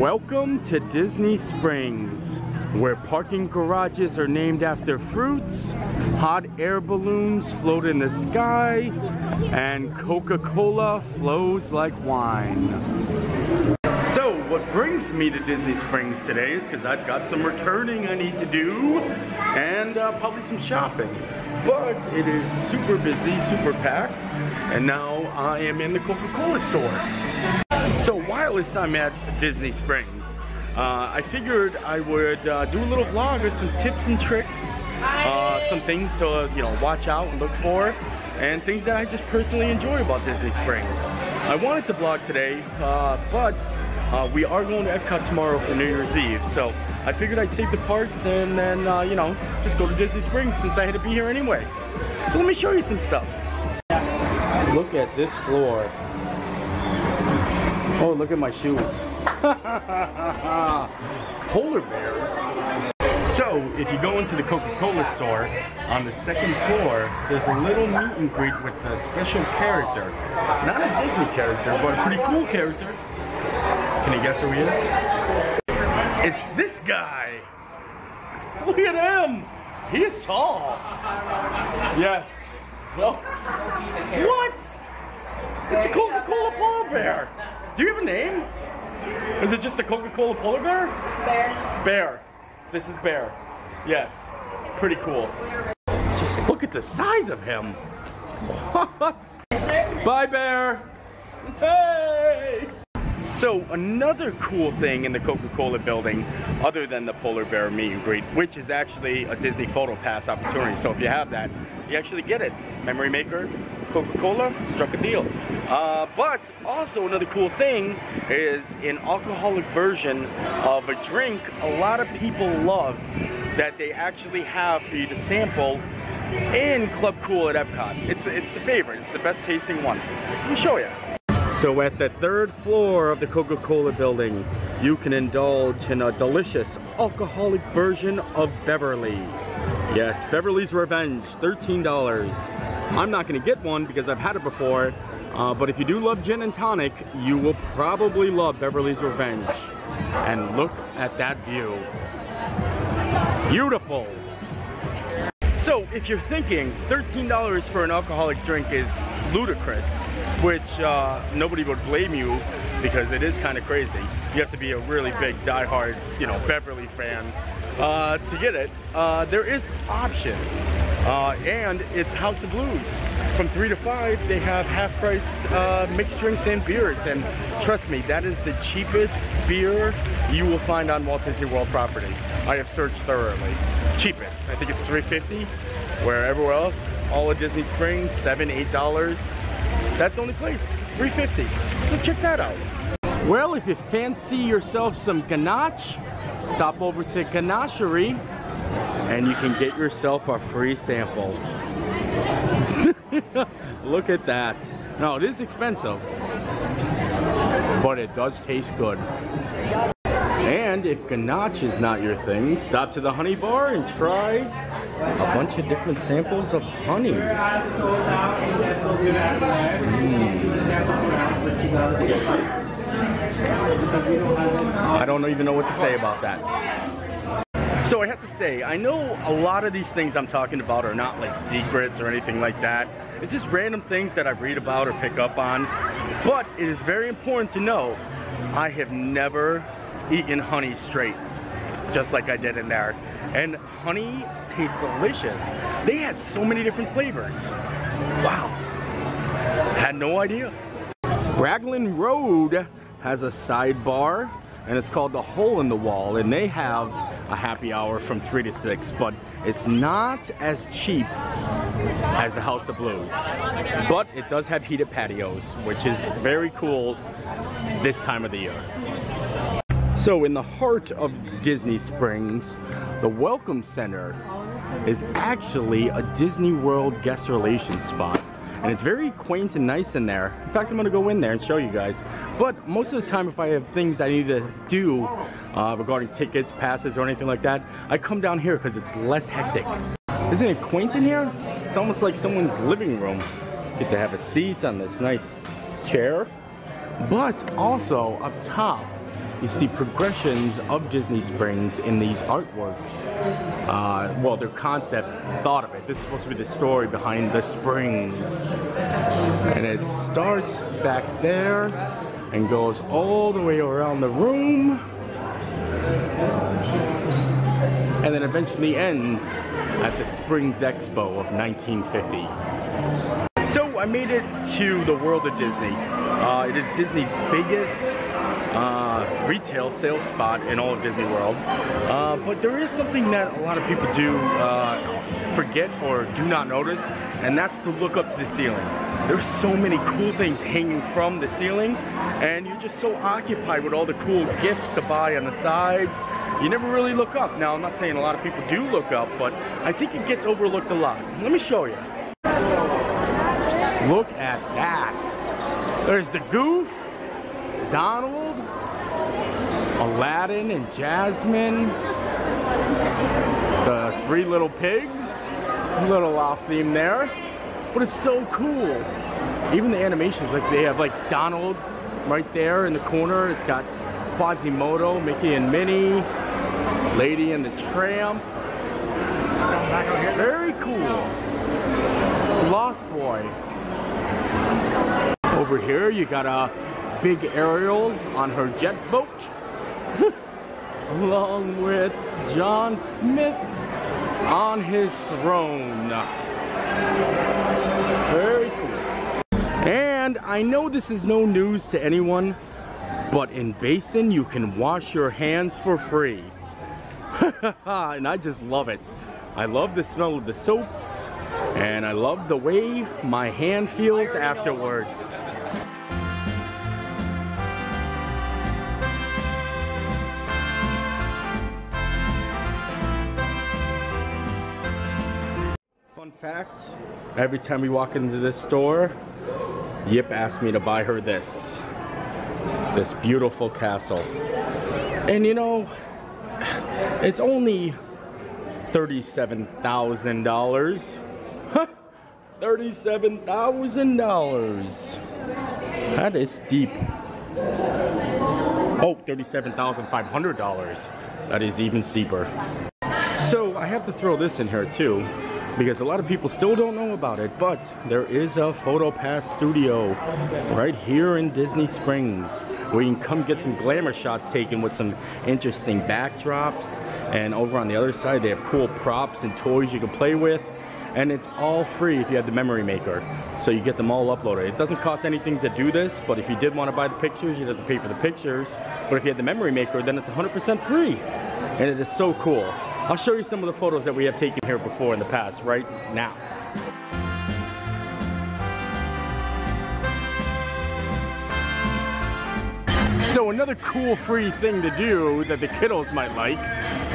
Welcome to Disney Springs, where parking garages are named after fruits, hot air balloons float in the sky, and Coca-Cola flows like wine. So what brings me to Disney Springs today is because I've got some returning I need to do and probably some shopping. But it is super busy, super packed, and now I am in the Coca-Cola store. So while I'm at Disney Springs, I figured I would do a little vlog of some tips and tricks, some things to watch out and look for, and things that I just personally enjoy about Disney Springs. I wanted to vlog today, but we are going to Epcot tomorrow for New Year's Eve, so I figured I'd save the parts and then just go to Disney Springs since I had to be here anyway. So let me show you some stuff. Look at this floor. Oh, look at my shoes. Polar bears. So, if you go into the Coca-Cola store, on the second floor, there's a little meet and greet with a special character. Not a Disney character, but a pretty cool character. Can you guess who he is? It's this guy. Look at him. He is tall. Yes. Well, what? It's a Coca-Cola polar bear. Do you have a name? Is it just a Coca-Cola polar bear? It's Bear. Bear. This is Bear. Yes. Pretty cool. Just look at the size of him. What? Bye, Bear. Hey! So another cool thing in the Coca-Cola building, other than the polar bear meet and greet, which is actually a Disney PhotoPass opportunity. So if you have that, you actually get it. Memory maker, Coca-Cola, struck a deal. But also another cool thing is an alcoholic version of a drink a lot of people love that they actually have for you to sample in Club Cool at Epcot. It's the favorite. It's the best tasting one. Let me show you. So at the third floor of the Coca-Cola building, you can indulge in a delicious alcoholic version of Beverly. Yes, Beverly's Revenge, $13. I'm not gonna get one because I've had it before, but if you do love gin and tonic, you will probably love Beverly's Revenge. And look at that view. Beautiful. So if you're thinking $13 for an alcoholic drink is ludicrous, which nobody would blame you because it is kind of crazy. You have to be a really big diehard, Beverly fan to get it. There is options, and it's House of Blues. From 3 to 5, they have half-priced mixed drinks and beers, and trust me, that is the cheapest beer you will find on Walt Disney World property. I have searched thoroughly. Cheapest, I think it's $3.50, where everywhere else, all of Disney Springs, $7, $8. That's the only place, $3.50. So check that out. Well, if you fancy yourself some ganache, stop over to Connacher E and you can get yourself a free sample. Look at that. Now, it is expensive, but it does taste good. And if ganache is not your thing, stop to the honey bar and try a bunch of different samples of honey. I don't even know what to say about that. So I have to say, I know a lot of these things I'm talking about are not like secrets or anything like that. It's just random things that I read about or pick up on. But it is very important to know, I have never eaten honey straight, just like I did in there. And honey tastes delicious. They had so many different flavors. Wow. Had no idea. Raglan Road has a sidebar, and it's called the Hole in the Wall, and they have a happy hour from 3 to 6, but it's not as cheap as the House of Blues. But it does have heated patios, which is very cool this time of the year. So in the heart of Disney Springs, the Welcome Center is actually a Disney World guest relations spot. And it's very quaint and nice in there. In fact, I'm gonna go in there and show you guys. But most of the time, if I have things I need to do regarding tickets, passes, or anything like that, I come down here because it's less hectic. Isn't it quaint in here? It's almost like someone's living room. Get to have a seat on this nice chair. But also up top, you see progressions of Disney Springs in these artworks. Well, their concept thought of it. This is supposed to be the story behind the springs. And it starts back there and goes all the way around the room. And then eventually ends at the Springs Expo of 1950. So I made it to the world of Disney. It is Disney's biggest retail sales spot in all of Disney World. But there is something that a lot of people do forget or do not notice, and that's to look up to the ceiling. There's so many cool things hanging from the ceiling, and you're just so occupied with all the cool gifts to buy on the sides. You never really look up. Now, I'm not saying a lot of people do look up, but I think it gets overlooked a lot. Let me show you. Look at that. There's the Goof, Donald, Aladdin and Jasmine, the three little pigs, a little off theme there, but it's so cool. Even the animations, like they have like Donald right there in the corner. It's got Quasimodo, Mickey and Minnie, Lady and the Tramp. Very cool. Lost Boy. Over here you got a big Ariel on her jet boat, along with John Smith on his throne. Very cool. And I know this is no news to anyone, but in Basin you can wash your hands for free. And I just love it. I love the smell of the soaps, and I love the way my hand feels afterwards. Fun fact, every time we walk into this store, Yip asked me to buy her this beautiful castle. And you know, it's only $37,000. $37,000. That is steep. Oh, $37,500. That is even steeper. So I have to throw this in here too, because a lot of people still don't know about it, but there is a PhotoPass Studio right here in Disney Springs where you can come get some glamour shots taken with some interesting backdrops. And over on the other side they have cool props and toys you can play with, and it's all free if you have the memory maker, so you get them all uploaded. It doesn't cost anything to do this, but if you did want to buy the pictures, you'd have to pay for the pictures. But if you had the memory maker, then it's 100% free, and it is so cool. I'll show you some of the photos that we have taken here before in the past right now. So another cool free thing to do that the kiddos might like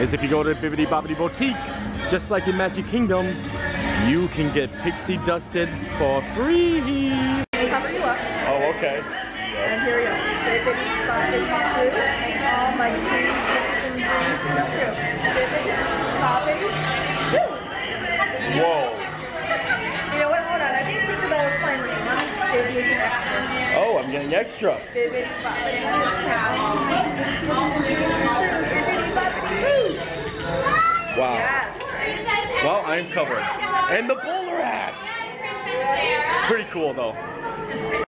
is if you go to Boppity Boutique, just like in Magic Kingdom, you can get pixie dusted for free. Cover you up. Oh, okay. And here we go. All my dreams and dreams come true. Whoa. You know what? Hold on. I think Tinkerbell was playing with me. Let me give you some extra. Oh, I'm getting extra. Wow. Yes. Well, I'm covered. And the bowler hats. Pretty cool though.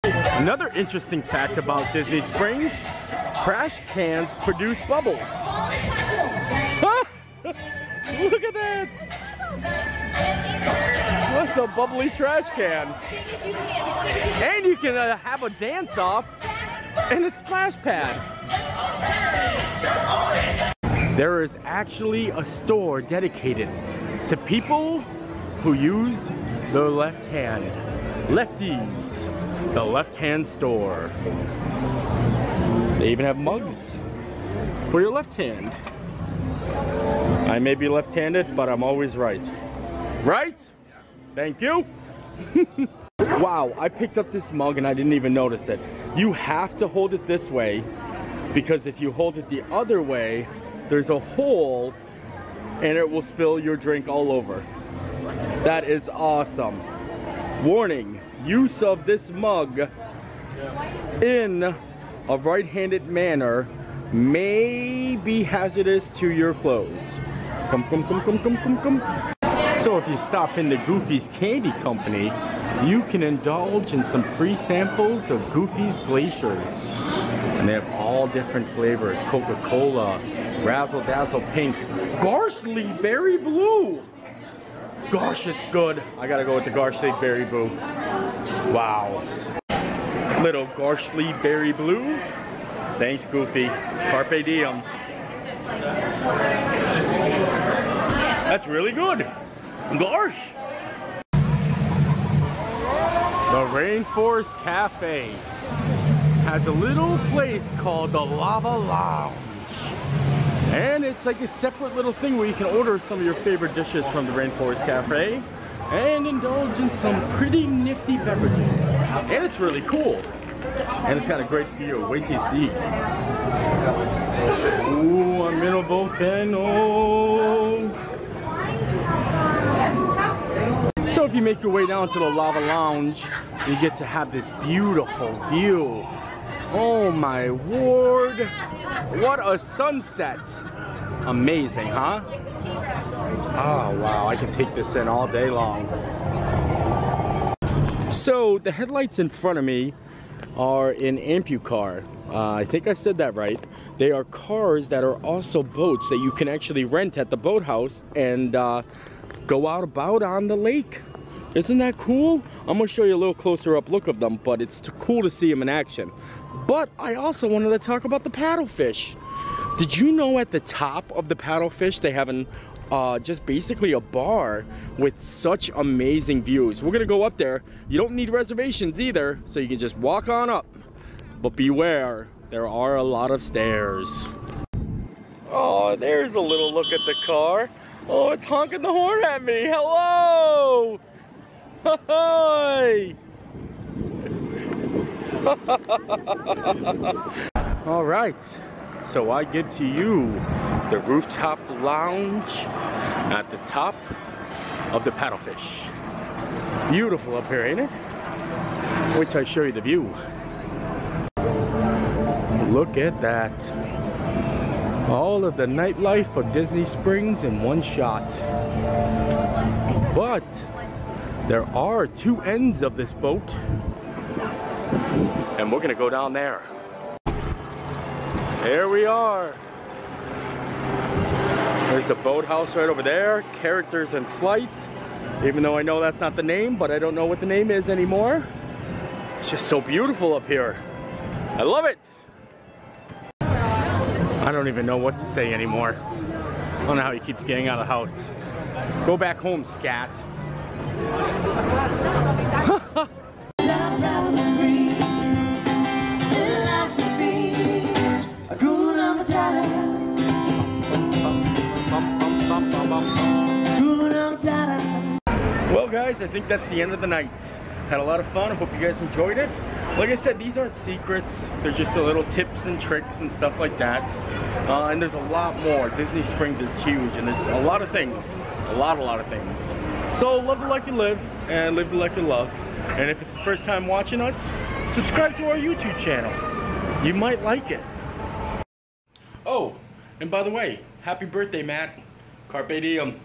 Another interesting fact about Disney Springs, trash cans produce bubbles. Huh? Look at that! What's a bubbly trash can? And you can have a dance off in a splash pad. There is actually a store dedicated to people who use their left hand. Lefties. The left hand store. They even have mugs for your left hand. I may be left-handed, but I'm always right. Right? Thank you. Wow, I picked up this mug and I didn't even notice it. You have to hold it this way, because if you hold it the other way, there's a hole and it will spill your drink all over. That is awesome. Warning, use of this mug in a right-handed manner may be hazardous to your clothes. Come, come, come, come, come, come, come. So if you stop in the Goofy's Candy Company, you can indulge in some free samples of Goofy's Glaciers. And they have all different flavors. CocaCola, Razzle Dazzle Pink, Garshly Berry Blue. Gosh, it's good. I gotta go with the Garshly Berry Blue. Wow. Little Garshly Berry Blue. Thanks, Goofy. Carpe diem. That's really good. Gosh. The Rainforest Cafe has a little place called the Lava Lounge. And it's like a separate little thing where you can order some of your favorite dishes from the Rainforest Cafe and indulge in some pretty nifty beverages. And it's really cool. And it's got a great view. Wait till you see. Ooh, I'm in a volcano. So if you make your way down to the Lava Lounge, you get to have this beautiful view. Oh my word. What a sunset. Amazing, huh? Oh wow, I can take this in all day long. So the headlights in front of me are an Ampu car. I think I said that right. They are cars that are also boats that you can actually rent at the boathouse and go out about on the lake. Isn't that cool? I'm gonna show you a little closer up look of them, but it's cool to see them in action. But I also wanted to talk about the paddlefish. Did you know at the top of the paddlefish they have just basically a bar with such amazing views? We're gonna go up there. You don't need reservations either, so you can just walk on up. But beware, there are a lot of stairs. Oh, there's a little look at the car. Oh, it's honking the horn at me. Hello! Hi! All right, so I give to you the Rooftop Lounge at the top of the paddlefish. Beautiful up here, ain't it? Wait till I show you the view. Look at that. All of the nightlife of Disney Springs in one shot. But there are two ends of this boat, and we're gonna go down there. There we are. There's the boathouse right over there. Characters in Flight. Even though I know that's not the name, but I don't know what the name is anymore. It's just so beautiful up here. I love it. I don't even know what to say anymore. I don't know how he keeps getting out of the house. Go back home, scat. Well guys, I think that's the end of the night. Had a lot of fun. I hope you guys enjoyed it. Like I said, these aren't secrets. They're just a little tips and tricks and stuff like that. And there's a lot more. Disney Springs is huge and there's a lot of things. A lot of things. So love the life you live and live the life you love. And if it's the first time watching us, subscribe to our YouTube channel. You might like it. Oh, and by the way, happy birthday, Matt. Carpe diem.